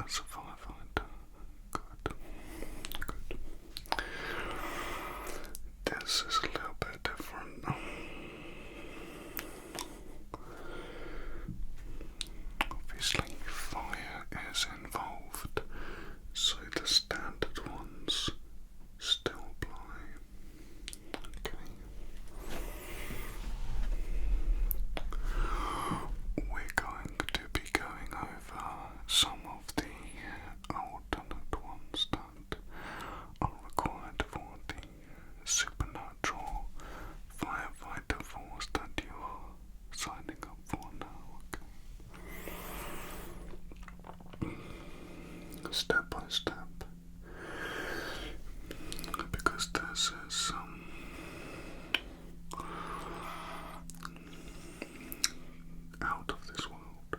as a firefighter. Good. Good. This is a little bit different. Obviously, fire is involved, so the standard ones still apply. Okay. We're going to be going over some of the alternate ones that are required for the supernatural firefighter force that you are signing up for now. Okay. Step by step, because this is out of this world,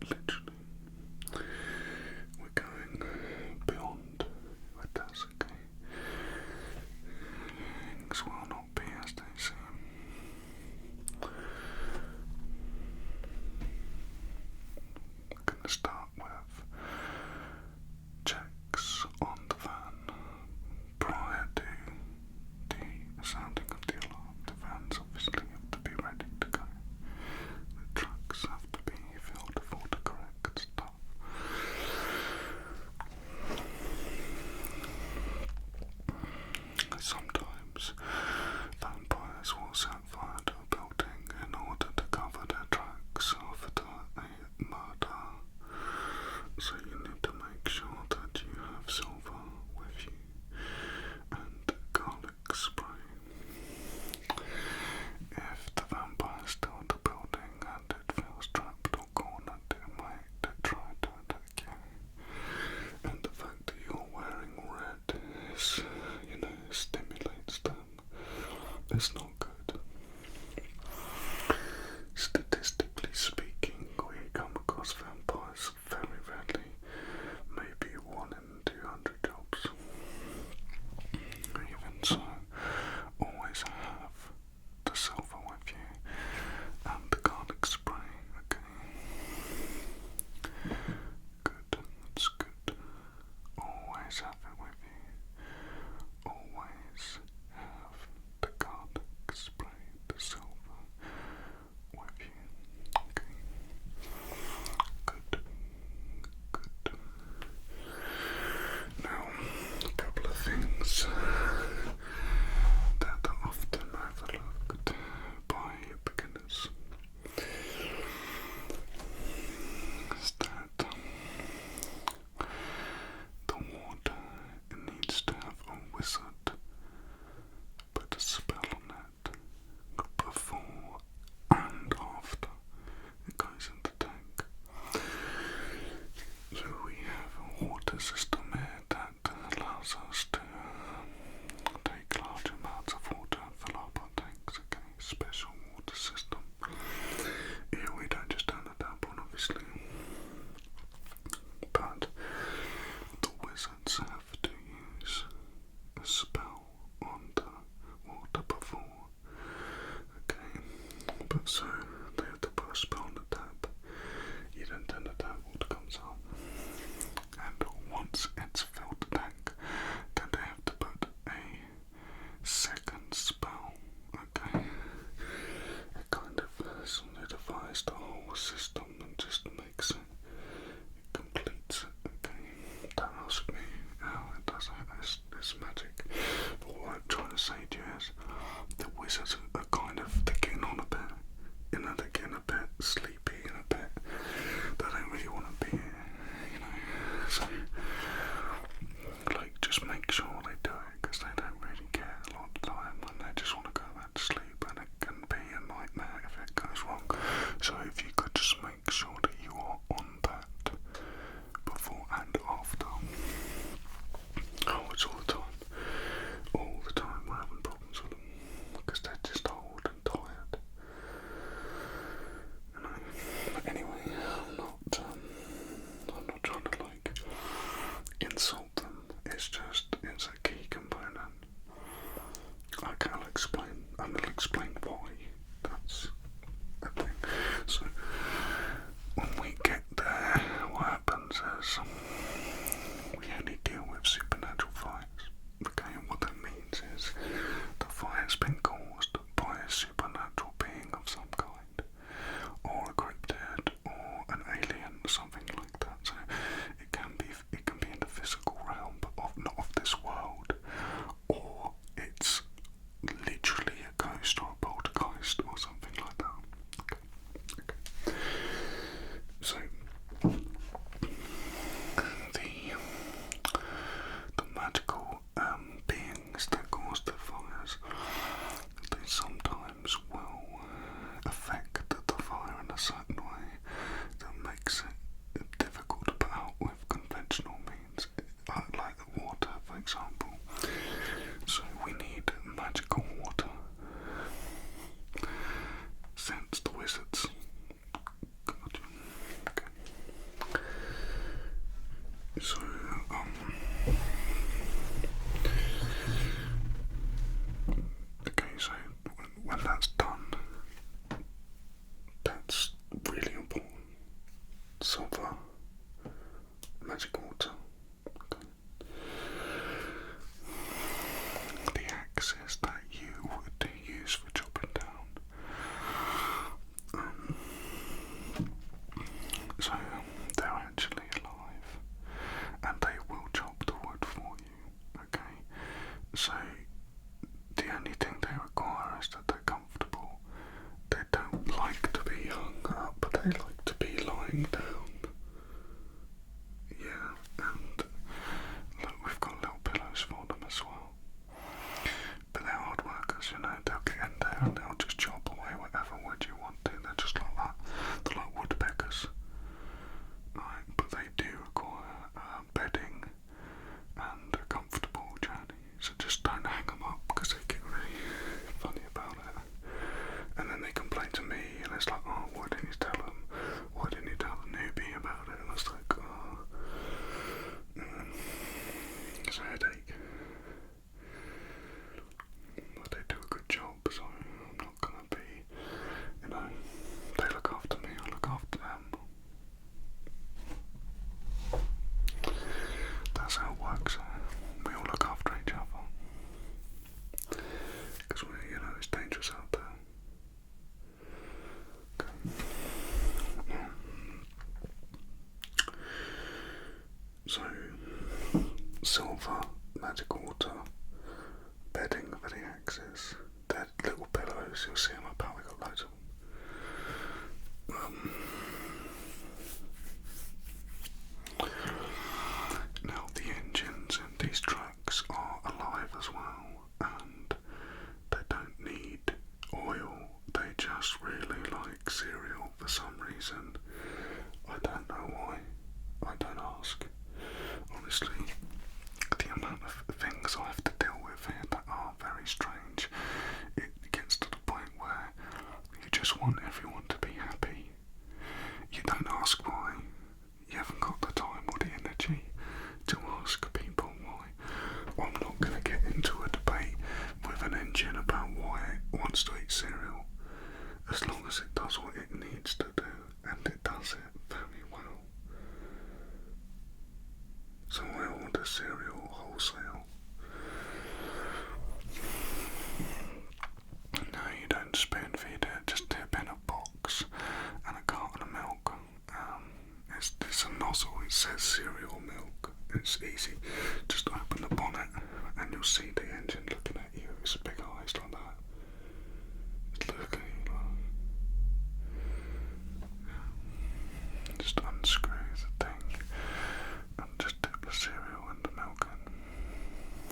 literally. We're going beyond with this, okay? Things will not be as they seem. We're going to start with checks on the van prior to the sounding of the alarm. The vans obviously have to be ready to go. The trucks have to be filled with all the correct stuff. Sometimes vampires will set fire to a building in order to cover their tracks after a murder. So you need to make sure that you have silver with you and garlic spray. If the vampire is still in the building and it feels trapped or cornered, it might try to attack you. And the fact that you're wearing red is, stimulates them. It's not good. Statistically speaking, we come across vampires very rarely, maybe 1 in 200 jobs. Even so, always have the silver with you and the garlic spray, okay? Good, it's good. Always have it with you. Always have the garlic spray, the silver with you. Okay. Good. Good. Now, a couple of things that are often overlooked by beginners is that the water needs to have a wizard put a spell on it before and after it goes in the tank. So we have a water system here that allows us to take large amounts of water and fill up our tanks, okay? Special water system. Here we don't just turn the tap on, obviously, but the wizards have to use a spell on the water before, okay? But so they have to put a spell on the tap. You don't turn the tap, water comes up. silver magic water bedding for the axes. They're little pillows, you'll see them about, we got loads of them. Now the engines in these trucks are alive as well, and they don't need oil, they just really like cereal for some reason. I don't know why, I don't ask. Honestly, the amount of things I have to deal with here that are very strange, it gets to the point where you just want everyone to be happy. You don't ask why, you haven't got the time or the energy to ask people why. I'm not going to get into a debate with an engine about why it wants to eat cereal, as long as it does what it needs to do, and it does it very well. So I order cereal wholesale. No, you don't spoon feed it, just dip in a box and a carton of milk. It's a nozzle, it says cereal milk. It's easy, just open the bonnet and you'll see the engine looking at you. It's big eyes like that. It's looking at you like... Just unscrew the thing and just dip the cereal and the milk in.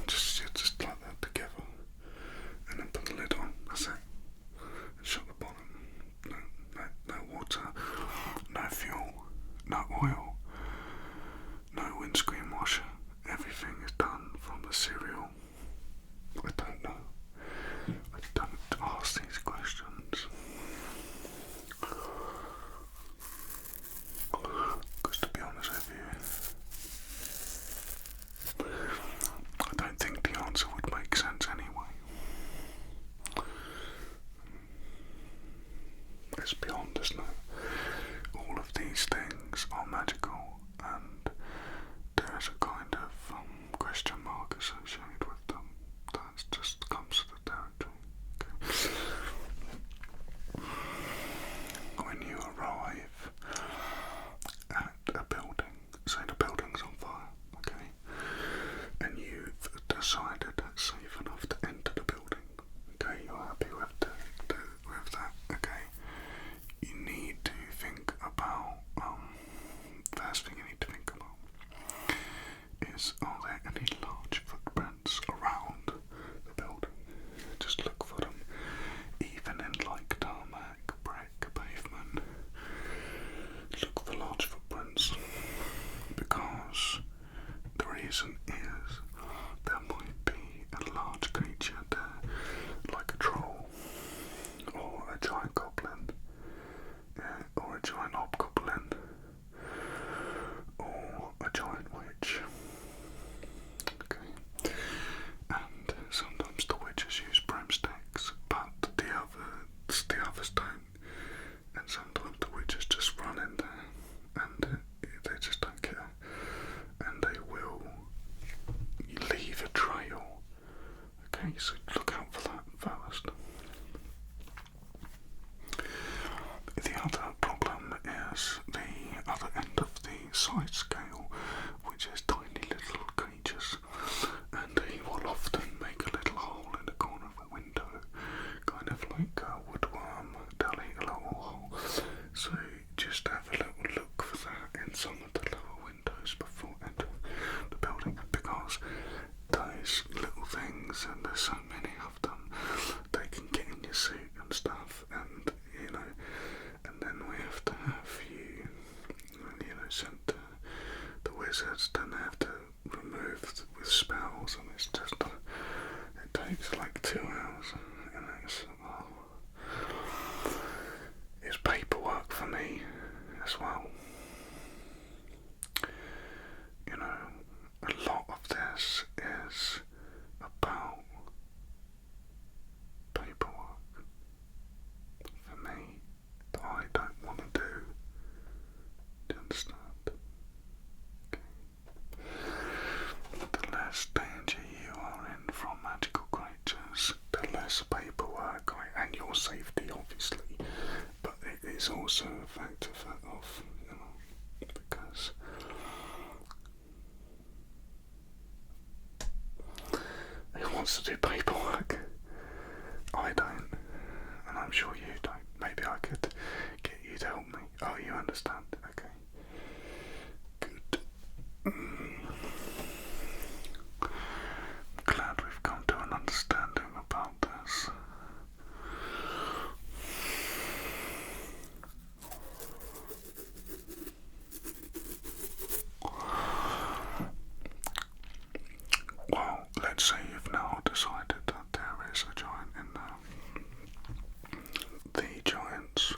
Just like that together. And then put the lid on, that's it. And shut the bottom. No water, no fuel, no oil, no windscreen washer. Everything is done from the cereal. I don't know. I don't ask these questions. Because to be honest with you, I don't think the answer would make sense anyway. It's beyond, isn't it? All of these things are magical, and there is a kind of question mark associated with them. That just comes with the territory. Okay. When you arrive at a building, say the building's on fire, okay, and you've decided it's safe enough to enter the building, okay, you're happy with that, okay, you need to think about, first thing you need to think about is, are there any large footprints around the building? Just look for them, even in like tarmac, brick, pavement. Look for large footprints, because the reason is there might be a large creature there, like a troll, or a giant goblin, or a giant hobgoblin, or a giant witch. Okay, and sometimes the witches use broomsticks, but the others don't, and sometimes the witches just run in there, and they just don't care, and they will leave a trail. Okay, so look out for that first. The other problem is the other end of the size scale, which is tiny little creatures, and they will often make a little hole in the corner of a window, kind of like a woodworm. They'll eat a little hole. So just have a little look for that in some of the lower windows before entering the building, because those little things, and there's so many of them, they can get in your suit and stuff, and you know, and then we have to have you sent to the wizards, then they have to remove with spells, and it's just it takes like 2 hours, and it's paperwork for me as well. You know, a lot of this is about paperwork for me that I don't want to do. Do you understand? Okay. wants to do paperwork. I don't, and I'm sure you don't. Maybe I could get you to help me. Oh, you understand? Okay. Good. Glad we've come to an understanding about this. Well, let's say you've now decided that there is a giant in there. The giants,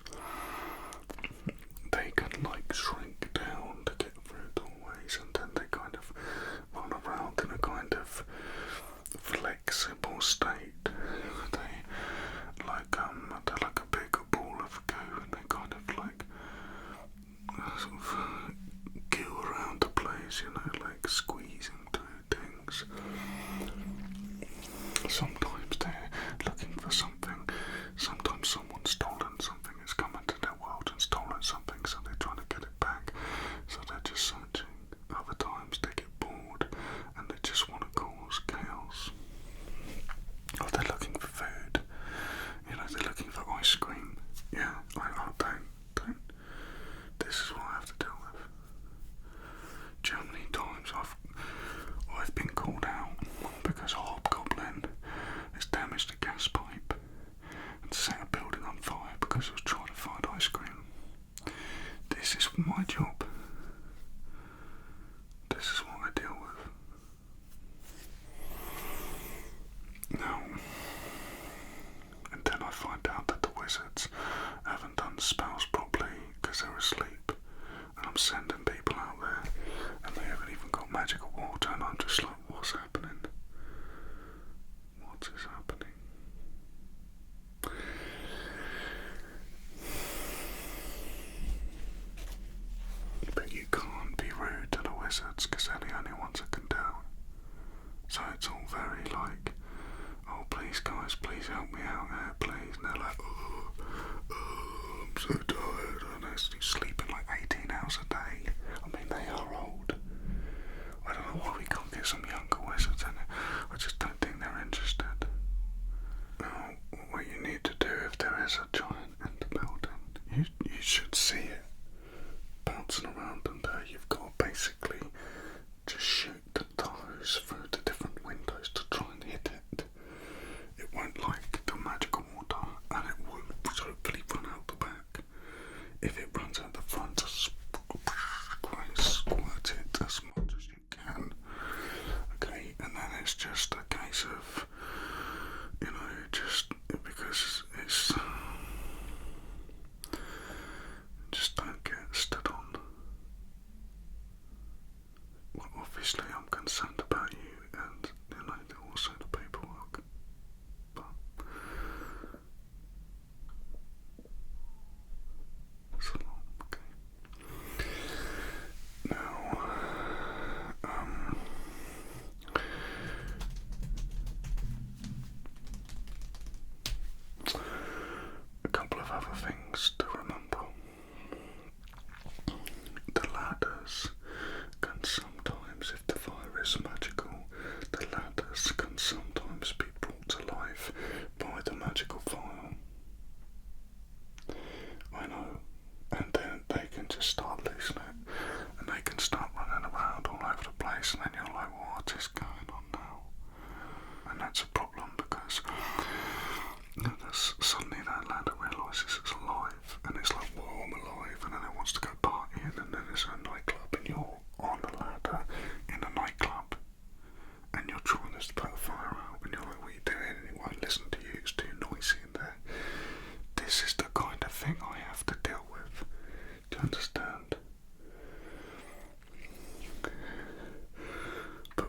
they can like shrink down to get through doorways, and then they kind of run around in a kind of flexible state. They're like a big ball of goo, and they kind of like sort of goo around the place, you know, like squeezing through things. Sometimes they're looking for something. Sometimes someone's stolen something, has come into their world and stolen something, so they're trying to get it back. So they're just searching. Other times they get bored and they just want to cause chaos. Or they're looking for food. You know, they're looking for ice cream. Yeah, don't. This is what I have to deal with. Do you know how many times I've been called out because a hobgoblin has damaged a gas pipe and set a building on fire because it was trying to find ice cream. This is my job. This is what I deal with. Now, and then I find out that the wizards haven't done the spells properly because they're asleep, and I'm sending people out there and they haven't even got magical water, and I'm just like, what's happening? What is happening? But you can't be rude to the wizards because they're the only ones that can do it. So it's all very like, oh please guys, please help me out here, please. And they're like, oh, I'm so tired, and they're sleeping like 18 hours a day. I mean, they are old. I don't know why we can't get some younger wizards in it. I just don't think they're interested. Now, what you need to do if there is a giant in the building, you should see it bouncing around, and you've got to basically just shoot the hose through the different windows to try and hit it. It won't like the magical water, and it will hopefully run out the back. If it runs out the front, just squirt it as much as you can. Okay, and then it's just a case of, you know, just because it's just don't get stood on. Well, obviously I'm concerned about you and, you know, also the paperwork, but it's a lot. Okay. Now, a couple of other things to remember. The ladders can sometimes, if the fire is magical, the ladders can sometimes be brought to life by the magical fire. I know. And then they can just start losing it, and they can start running around all over the place, and then you're like, what is going on now? And that's a problem because suddenly that ladder realises it's alive, and it's like, whoa, I'm alive, and then it wants to go partying, and then there's a nightclub, and you're on the ladder in a nightclub, and you're trying to put a fire out, and you're like, what are you doing? And it won't listen to you, it's too noisy in there. This is the kind of thing I have to deal with. Do you understand? But a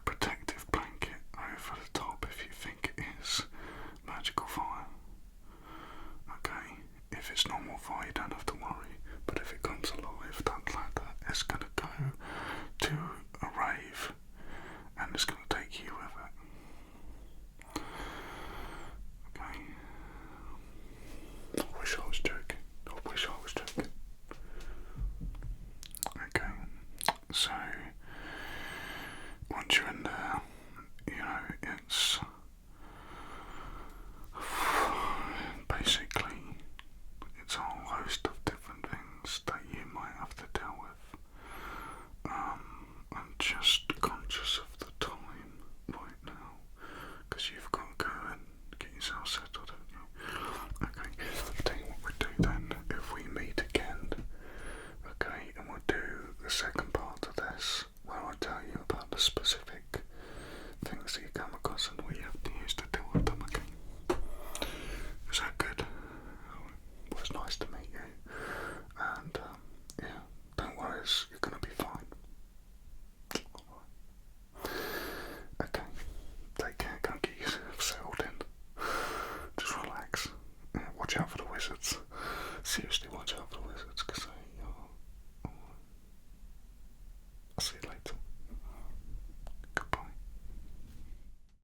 protective blanket over the top if you think it is magical fire. Okay, if it's normal fire, you don't have to worry. But if it comes alive, that ladder is going to go to a rave, and it's going to take you with it. Okay. I wish I was joking. Okay, so once you're in there, just conscious of the time right now, because you've got to go and get yourself settled, haven't you? Okay, I'll tell you what we'll do then, if we meet again, okay, and we'll do the second part of this, where I tell you about the specific things that you come across and what you have to use to deal with them, okay? Is that good? Well, it's nice to meet you, and yeah, don't worry, you're going to be fine. Okay, take care, go and get yourself settled in. Just relax. Watch out for the wizards.